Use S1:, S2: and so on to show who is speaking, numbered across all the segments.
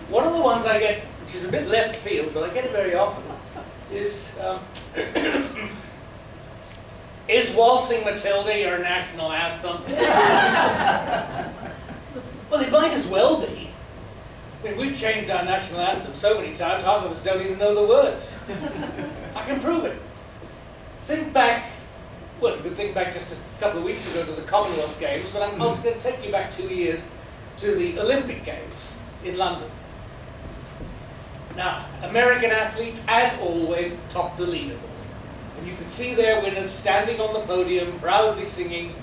S1: One of the ones I get, which is a bit left field, but I get it very often, is is Waltzing Matilda your national anthem? Well, it might as well be. I mean, we've changed our national anthem so many times, half of us don't even know the words. I can prove it. Think back, well, you could think back just a couple of weeks ago to the Commonwealth Games, but I'm also going to take you back 2 years to the Olympic Games in London. Now, American athletes, as always, top the leaderboard. And you can see their winners standing on the podium, proudly singing.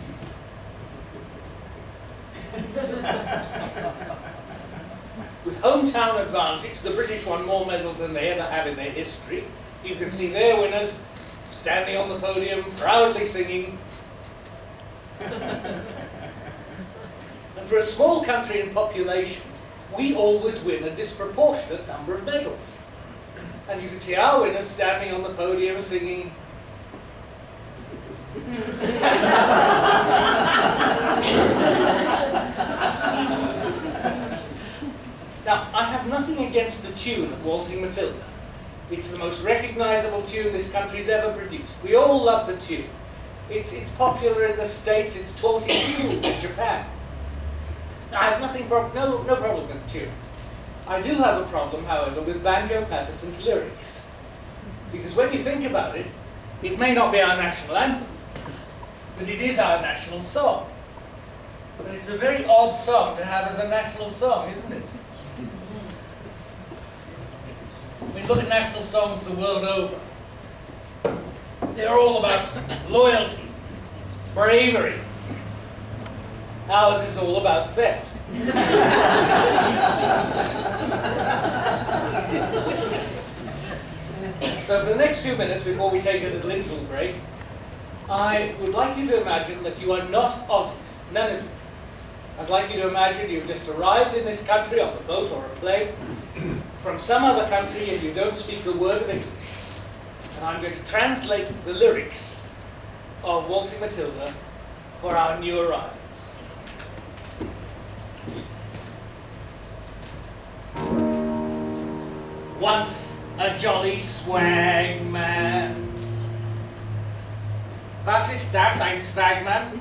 S1: With hometown advantage, the British won more medals than they ever have in their history. You can see their winners standing on the podium, proudly singing. And for a small country in population, we always win a disproportionate number of medals. And you can see our winners standing on the podium singing. Now, I have nothing against the tune of Waltzing Matilda. It's the most recognizable tune this country's ever produced. We all love the tune. It's popular in the States, it's taught in schools in Japan. I have no problem with the tune. I do have a problem, however, with Banjo Paterson's lyrics. Because when you think about it, it may not be our national anthem, but it is our national song. But it's a very odd song to have as a national song, isn't it? We look at national songs the world over. They're all about loyalty, bravery. Ours is all about theft. So for the next few minutes, before we take a little interval break, I would like you to imagine that you are not Aussies, none of you. I'd like you to imagine you've just arrived in this country off a boat or a plane from some other country and you don't speak a word of English. And I'm going to translate the lyrics of Waltzing Matilda for our new arrivals. Once a jolly swagman. Was ist das, ein Swagman?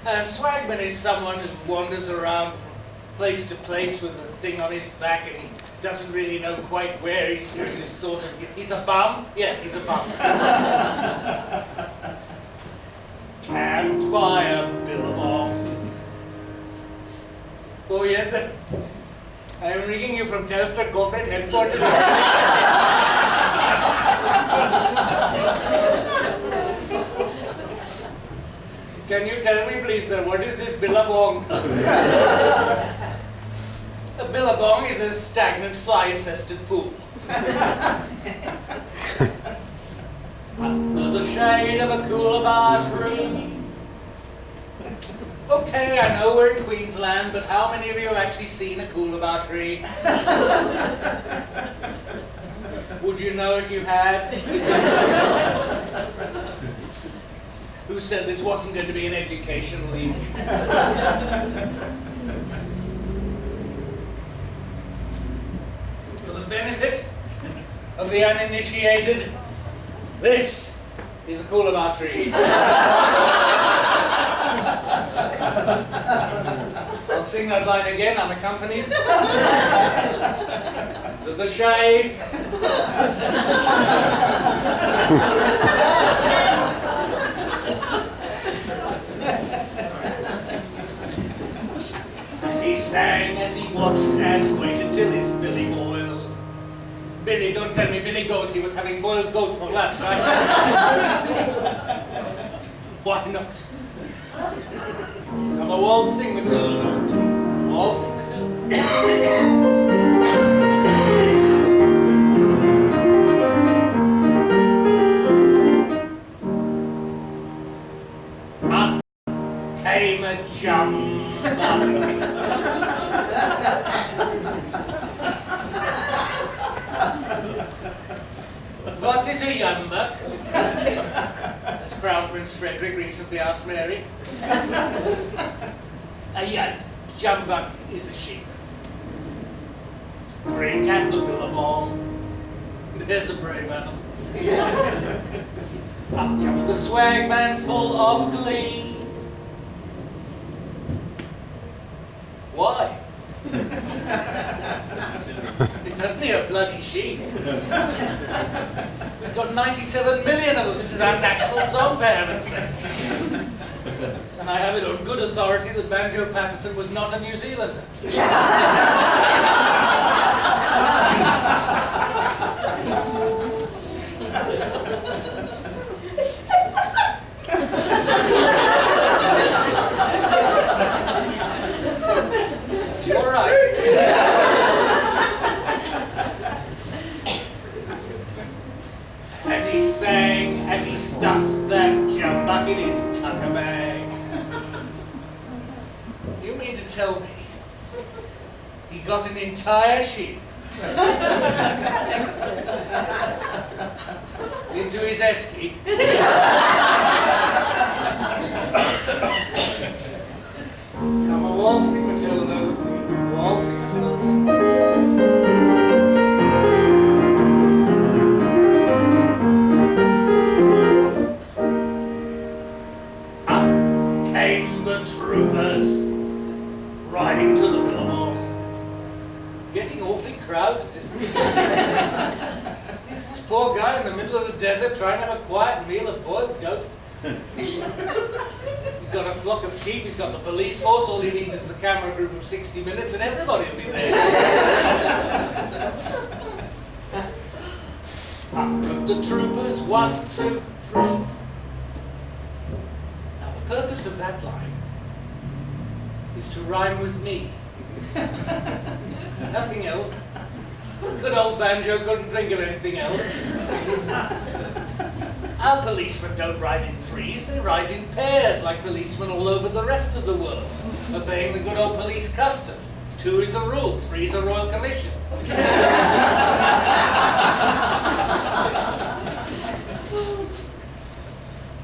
S1: A swagman is someone who wanders around from place to place with a thing on his back and he doesn't really know quite where he's going. He's a bum? Yeah, he's a bum. Camped by a billabong. Oh yes, sir. I'm ringing you from Telstra corporate headquarters. Can you tell me please, sir, what is this billabong? A billabong is a stagnant, fly-infested pool. Under the shade of a coolabah tree. Okay, I know we're in Queensland, but how many of you have actually seen a coolabah tree? Would you know if you had? Who said this wasn't going to be an educational evening? For the benefit of the uninitiated, this is a coolabah tree. I'll sing that line again, unaccompanied. The shade. He sang as he watched and waited till his billy boiled. Billy, don't tell me Billy Goat, he was having boiled goat for lunch, right? Why not? Come a waltzing Matilda. Waltzing Matilda. Up came a jump. What is a yumbuck? As Crown Prince Frederick recently asked Mary. A jumbuck is a sheep. Drink at the billabong. There's a brave animal. Up jumps the swag man full of glee. Why? It's only a bloody sheep. We've got 97 million of them. This is our national song, for heaven's sake. And I have it on good authority that Banjo Paterson was not a New Zealander. You're right. And he sang as he stuffed that jumbuck in his tucker bag. You mean to tell me he got an entire sheep into his esky? Come a waltzing Matilda, waltzing Matilda. Up came the troopers, riding to the billabong. It's getting awfully crowded, isn't it? Here's this poor guy in the middle of the desert trying to have a quiet meal of boiled goat. He's got a flock of sheep, he's got the police force, all he needs is the camera group of 60 Minutes and everybody will be there. Up go the troopers, 1, 2, 3. Now the purpose of that line is to rhyme with me. Nothing else. Good old Banjo couldn't think of anything else. Our policemen don't ride in threes, they ride in pairs like policemen all over the rest of the world, obeying the good old police custom. 2 is a rule, 3 is a royal commission.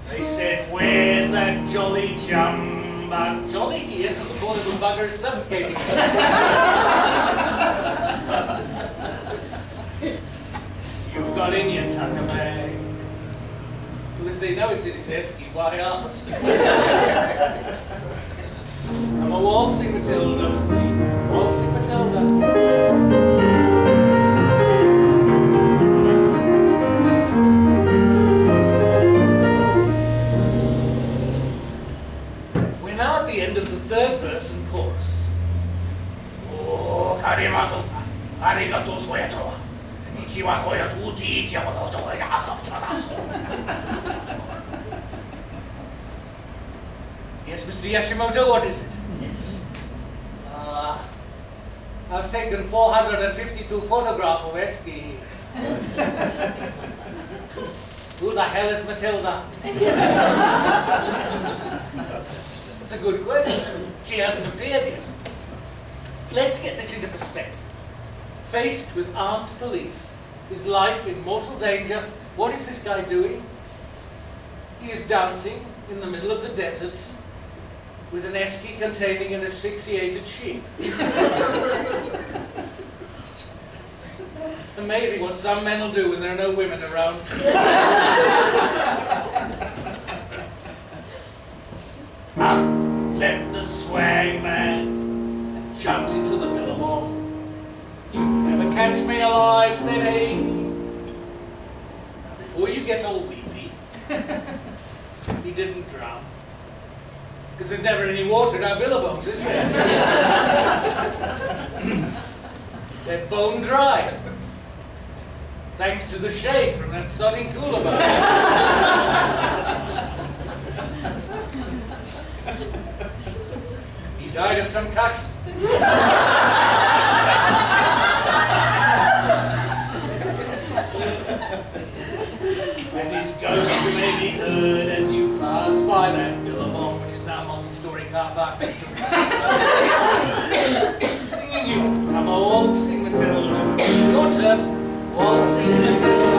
S1: They said, where's that jolly jumbuck? Jolly he isn't, the poor little bugger is suffocating. You've got in your tucker bag. Well, if they know it's in his esky, why ask? I'm a waltzing Matilda, waltzing Matilda. We're now at the end of the 3rd verse and chorus. Oh, karimasu, arigato soyato. Yes, Mr. Yashimoto, what is it? I've taken 452 photographs of Eski. Who the hell is Matilda? That's a good question. She hasn't appeared yet. Let's get this into perspective. Faced with armed police, his life in mortal danger, what is this guy doing? He is dancing in the middle of the desert with an esky containing an asphyxiated sheep. Amazing what some men will do when there are no women around. Up leapt the swag man and jumped into the billabong. You'll never catch me alive, said he. Now, before you get all weepy, he didn't drown. Because there's never any water in our billabongs, is there? They're bone dry. Thanks to the shade from that sunny coolabah. He died of concussion. And his ghost may be heard as you pass by that billabong, which is now a multi-story car park next to it. Singing you, I'm a waltzing Matilda. Your turn, waltzing Matilda.